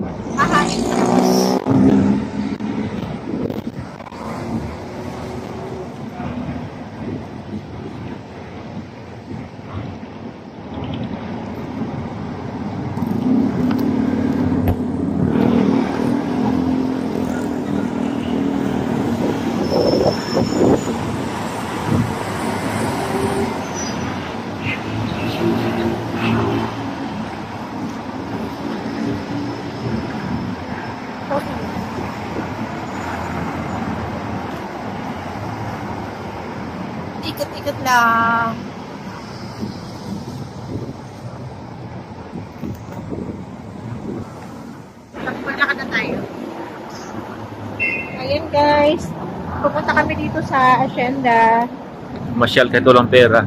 Aha. Ikot-ikot lang. Maglakad na tayo. Ayan guys. Pupunta kami dito sa Hacienda. Masyal kahit walang pera.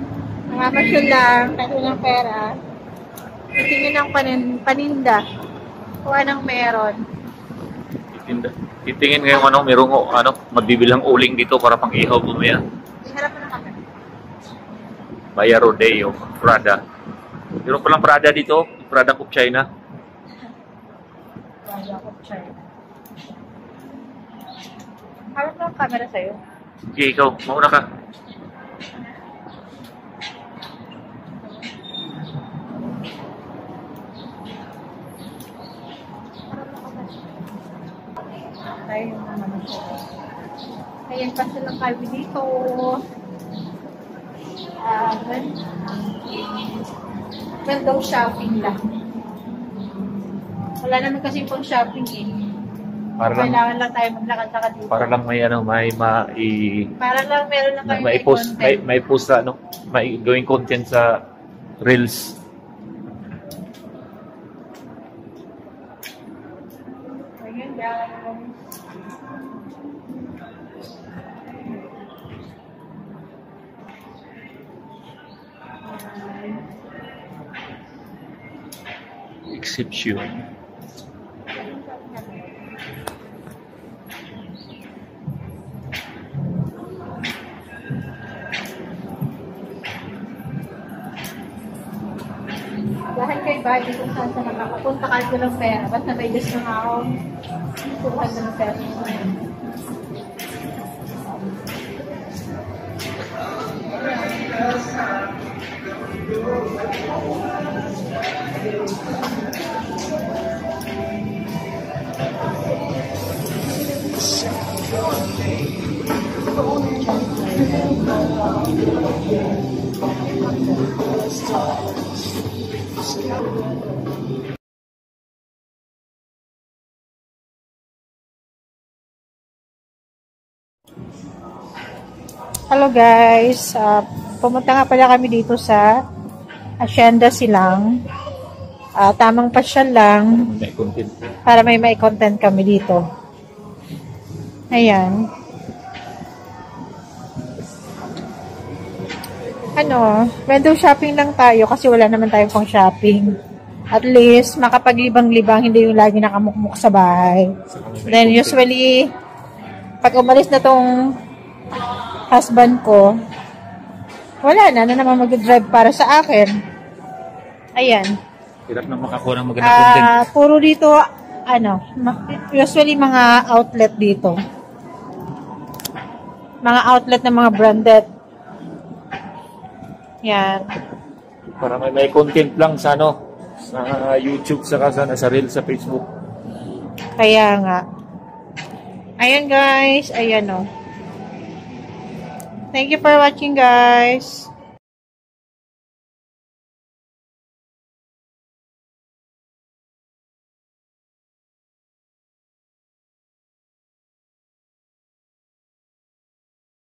Masyal lang kahit walang pera. Titingin ng paninda. Kung anong meron. Titingin ngayon merong magbibilang uling dito para pang ihaw bumaya. Harap na kami. Baya Rodeo, Prada. Meron palang Prada dito, Prada of China. Prada of China. Harap na ang camera sa'yo. Sige, ikaw, mauna ka. Tayo yung naman siya. Ayan, pasal lang kayo dito. Window shopping lang. Wala naman kasi pang shopping eh. Kailangan lang tayo maglakad-lakad dito. Para lang may para lang meron lang kayo may post may post sa may gawing content sa Reels. Ayan guys. Exception. Dahil kay Bali kung saan sa nakakapunta kahit walang pera. Basta may gusto na ako. Punta na ng pera. Hello guys, pumunta nga pala kami dito sa Hacienda Silang. Tamang pasyal lang para may content kami dito. Ayan. Window shopping lang tayo kasi wala naman tayong pang shopping. At least, makapaglibang-libang, hindi yung lagi nakamukmuk sa bahay. Then, usually, pag umalis na tong husband ko, wala na naman mag-drive para sa akin. Ayan. Hirap na makakuha ng magandang content. Puro dito, usually mga outlet dito. Mga outlet ng mga branded. Yan. Para may content lang sa sa YouTube, saka sa Reels, sa Facebook. Kaya nga. Ayan guys, ayan o. Thank you for watching guys.